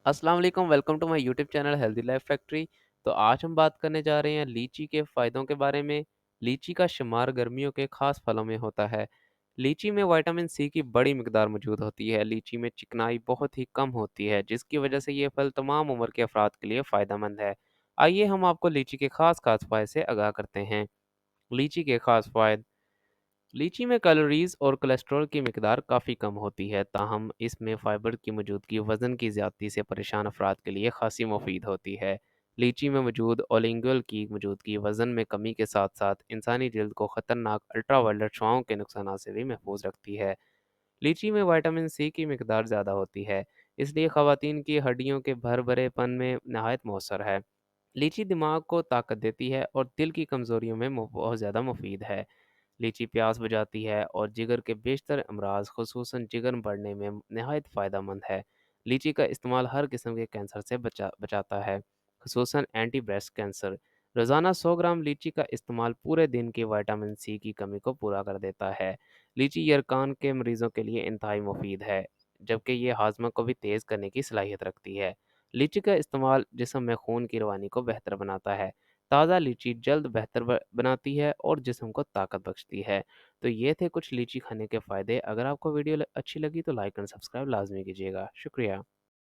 अस्सलाम वालेकुम, welcome to my YouTube channel healthy life factory. तो आज हम बात करने जा रहे हैं लीची के फ़ायदों के बारे में। लीची का शुमार गर्मियों के ख़ास फलों में होता है। लीची में विटामिन सी की बड़ी मिकदार मौजूद होती है। लीची में चिकनाई बहुत ही कम होती है, जिसकी वजह से ये फल तमाम उम्र के अफराद के लिए फ़ायदेमंद है। आइए हम आपको लीची के ख़ास फ़ायदे से आगाह करते हैं। लीची के ख़ास फ़ायदे। लीची में कैलोरीज और कोलेस्ट्रॉल की मिकदार काफ़ी कम होती है, ताहम इसमें फ़ाइबर की मौजूदगी वज़न की ज़्यादती से परेशान अफराद के लिए खासी मुफीद होती है। लीची में मौजूद ओलिंगल की मौजूदगी वज़न में कमी के साथ साथ इंसानी जल्द को ख़तरनाक अल्ट्रावायलेट शुआओं के नुकसान से भी महफूज रखती है। लीची में विटामिन सी की मिकदार ज़्यादा होती है, इसलिए ख़वातीन की हड्डियों के भरभरेपन में नहायत मौसर है। लीची दिमाग को ताकत देती है और दिल की कमज़ोरियों में बहुत ज़्यादा मुफीद है। लीची प्यास बुझाती है और जिगर के बेशतर अमराज खुसूसन जिगर बढ़ने में नहायत फ़ायदेमंद है। लीची का इस्तेमाल हर किस्म के कैंसर से बचाता है, खुसूसन एंटी ब्रेस्ट कैंसर। रोज़ाना 100 ग्राम लीची का इस्तेमाल पूरे दिन की विटामिन सी की कमी को पूरा कर देता है। लीची यरकान के मरीज़ों के लिए इंतहाई मुफीद है, जबकि ये हाजमा को भी तेज़ करने की सलाहियत रखती है। लीची का इस्तेमाल जिस्म में खून की रवानी को बेहतर बनाता है। ताज़ा लीची जल्द बेहतर बनाती है और जिस्म को ताकत बख्शती है। तो ये थे कुछ लीची खाने के फ़ायदे। अगर आपको वीडियो अच्छी लगी तो लाइक एंड सब्सक्राइब लाजमी कीजिएगा। शुक्रिया।